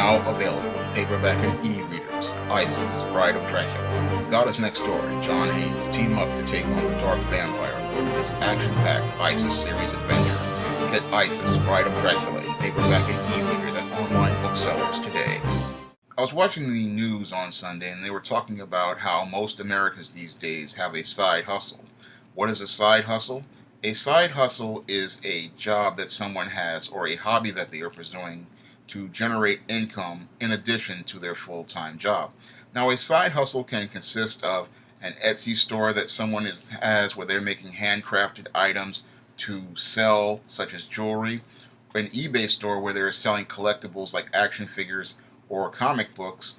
now available in paperback and e-readers. Isis, Bride of Dracula. The Goddess Next Door and John Haynes team up to take on the Dark Vampire Lord in this action-packed Isis series adventure. Get Isis, Bride of Dracula in paperback and e-readers at online booksellers today. I was watching the news on Sunday and they were talking about how most Americans these days have a side hustle. What is a side hustle? A side hustle is a job that someone has or a hobby that they are pursuing to generate income in addition to their full-time job. Now, a side hustle can consist of an Etsy store that someone has where they're making handcrafted items to sell, such as jewelry, an eBay store where they're selling collectibles like action figures or comic books,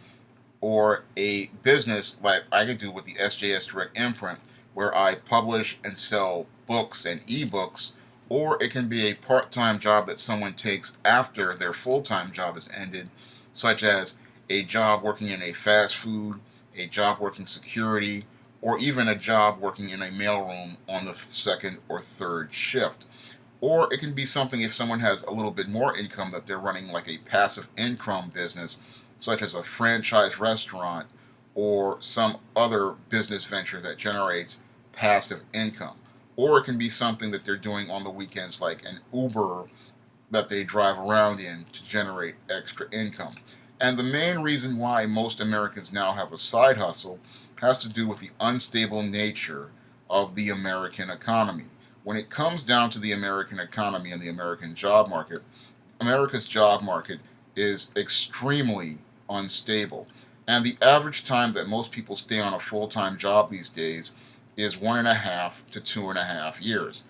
or a business like I could do with the SJS Direct imprint where I publish and sell books and ebooks, or it can be a part-time job that someone takes after their full-time job has ended, such as a job working in a fast food, a job working security, or even a job working in a mailroom on the second or third shift. Or it can be something if someone has a little bit more income that they're running like a passive income business, such as a franchise restaurant or some other business venture that generates passive income. Or it can be something that they're doing on the weekends like an Uber that they drive around in to generate extra income. And the main reason why most Americans now have a side hustle has to do with the unstable nature of the American economy. When it comes down to the American economy and the American job market, America's job market is extremely unstable. And the average time that most people stay on a full-time job these days is 1.5 to 2.5 years.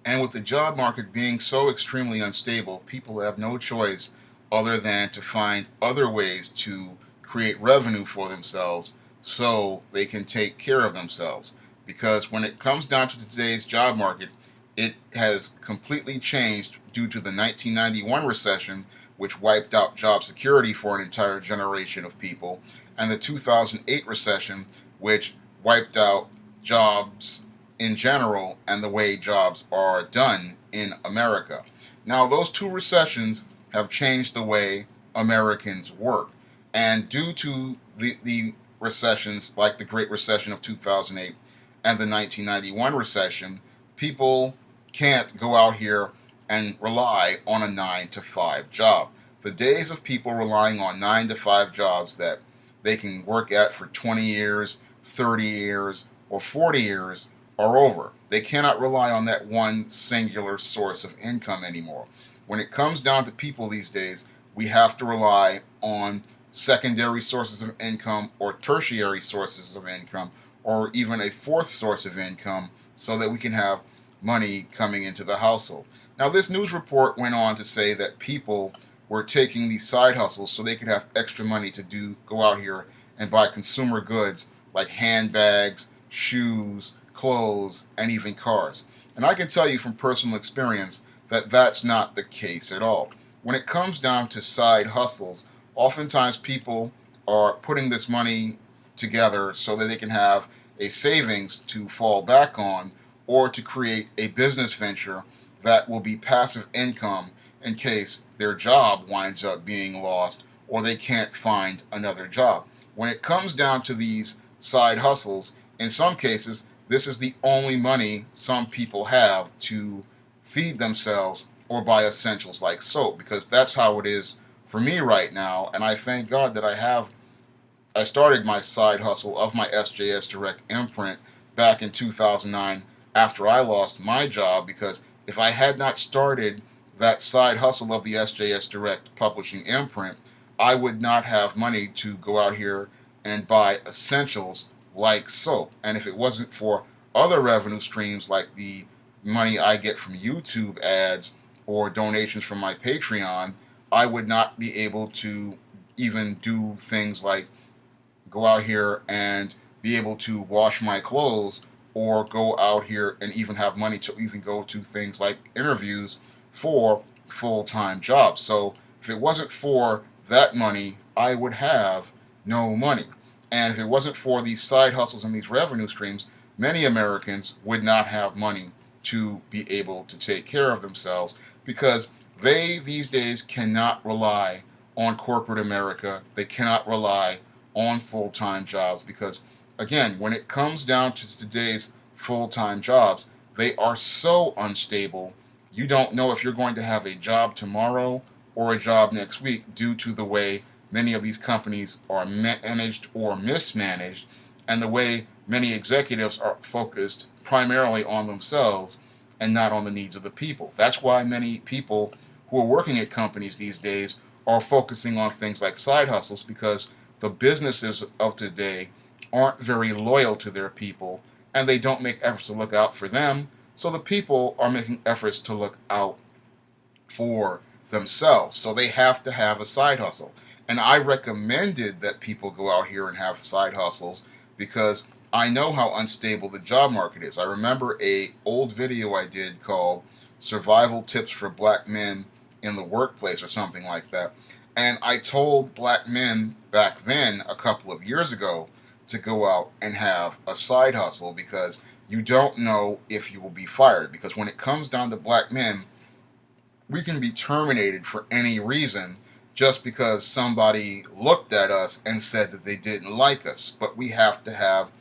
And with the job market being so extremely unstable, people have no choice other than to find other ways to create revenue for themselves so they can take care of themselves. Because when it comes down to today's job market, it has completely changed due to the 1991 recession, which wiped out job security for an entire generation of people, and the 2008 recession, which wiped out jobs in general and the way jobs are done in America. Now, those two recessions have changed the way Americans work. And due to the recessions, like the Great Recession of 2008 and the 1991 recession, people can't go out here and rely on a 9 to 5 job. The days of people relying on 9 to 5 jobs that they can work at for 20 years, 30 years, or 40 years are over. They cannot rely on that one singular source of income anymore. When it comes down to people these days, we have to rely on secondary sources of income or tertiary sources of income or even a fourth source of income so that we can have money coming into the household. Now, this news report went on to say that people were taking these side hustles so they could have extra money to go out here and buy consumer goods like handbags, shoes, clothes, and even cars. And I can tell you from personal experience that that's not the case at all. When it comes down to side hustles, oftentimes people are putting this money together so that they can have a savings to fall back on or to create a business venture that will be passive income in case their job winds up being lost or they can't find another job. When it comes down to these side hustles, in some cases, this is the only money some people have to feed themselves or buy essentials like soap, because that's how it is for me right now. And I thank God that I started my side hustle of my SJS Direct imprint back in 2009 after I lost my job, because if I had not started that side hustle of the SJS Direct publishing imprint, I would not have money to go out here and buy essentials like soap. And if it wasn't for other revenue streams like the money I get from YouTube ads or donations from my Patreon, I would not be able to even do things like go out here and be able to wash my clothes or go out here and even have money to even go to things like interviews for full-time jobs. So if it wasn't for that money, I would have no money. And if it wasn't for these side hustles and these revenue streams, many Americans would not have money to be able to take care of themselves, because they these days cannot rely on corporate America. They cannot rely on full-time jobs because, again, when it comes down to today's full-time jobs, they are so unstable. You don't know if you're going to have a job tomorrow or a job next week due to the way many of these companies are managed or mismanaged and the way many executives are focused primarily on themselves and not on the needs of the people. That's why many people who are working at companies these days are focusing on things like side hustles because the businesses of today aren't very loyal to their people and they don't make efforts to look out for them. So the people are making efforts to look out for themselves. So they have to have a side hustle. And I recommended that people go out here and have side hustles because I know how unstable the job market is. I remember a old video I did called Survival Tips for Black Men in the Workplace or something like that. And I told black men back then, a couple of years ago, to go out and have a side hustle because you don't know if you will be fired. Because when it comes down to black men, we can be terminated for any reason just because somebody looked at us and said that they didn't like us. But we have to have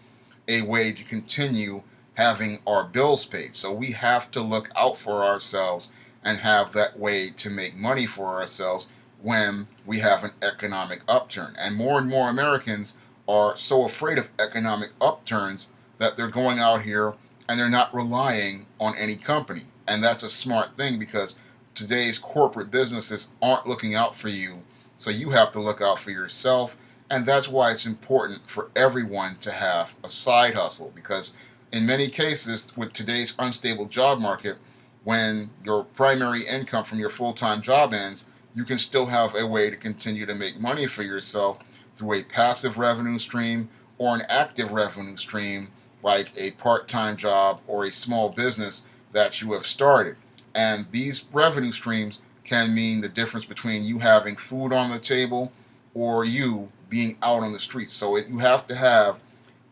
a way to continue having our bills paid. So we have to look out for ourselves and have that way to make money for ourselves when we have an economic upturn. And more Americans are so afraid of economic upturns that they're going out here and they're not relying on any company. And that's a smart thing because today's corporate businesses aren't looking out for you. So you have to look out for yourself. And that's why it's important for everyone to have a side hustle because in many cases with today's unstable job market, when your primary income from your full-time job ends, you can still have a way to continue to make money for yourself through a passive revenue stream or an active revenue stream like a part-time job or a small business that you have started. And these revenue streams can mean the difference between you having food on the table or you being out on the streets. So you have to have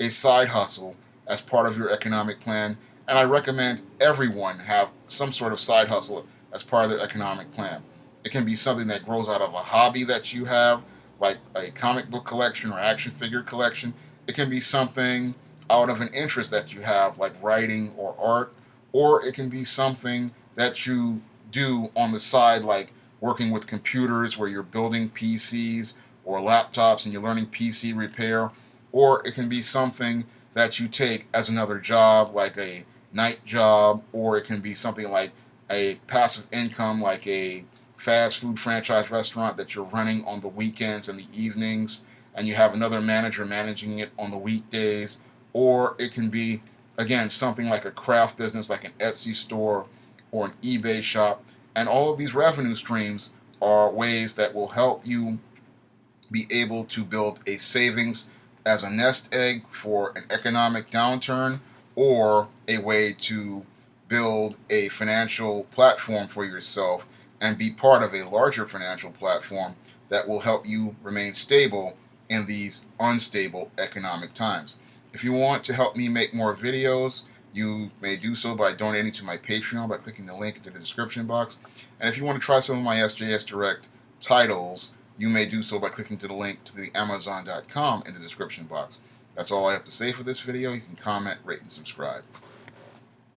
a side hustle as part of your economic plan. And I recommend everyone have some sort of side hustle as part of their economic plan. It can be something that grows out of a hobby that you have, like a comic book collection or action figure collection. It can be something out of an interest that you have, like writing or art, or it can be something that you do on the side, like working with computers where you're building PCs or laptops and you're learning PC repair, or it can be something that you take as another job, like a night job, or it can be something like a passive income, like a fast food franchise restaurant that you're running on the weekends and the evenings, and you have another manager managing it on the weekdays, or it can be, again, something like a craft business, like an Etsy store or an eBay shop, and all of these revenue streams are ways that will help you be able to build a savings as a nest egg for an economic downturn or a way to build a financial platform for yourself and be part of a larger financial platform that will help you remain stable in these unstable economic times. If you want to help me make more videos, you may do so by donating to my Patreon by clicking the link in the description box. And if you want to try some of my SJS Direct titles, you may do so by clicking to the link to the Amazon.com in the description box. That's all I have to say for this video. You can comment, rate, and subscribe.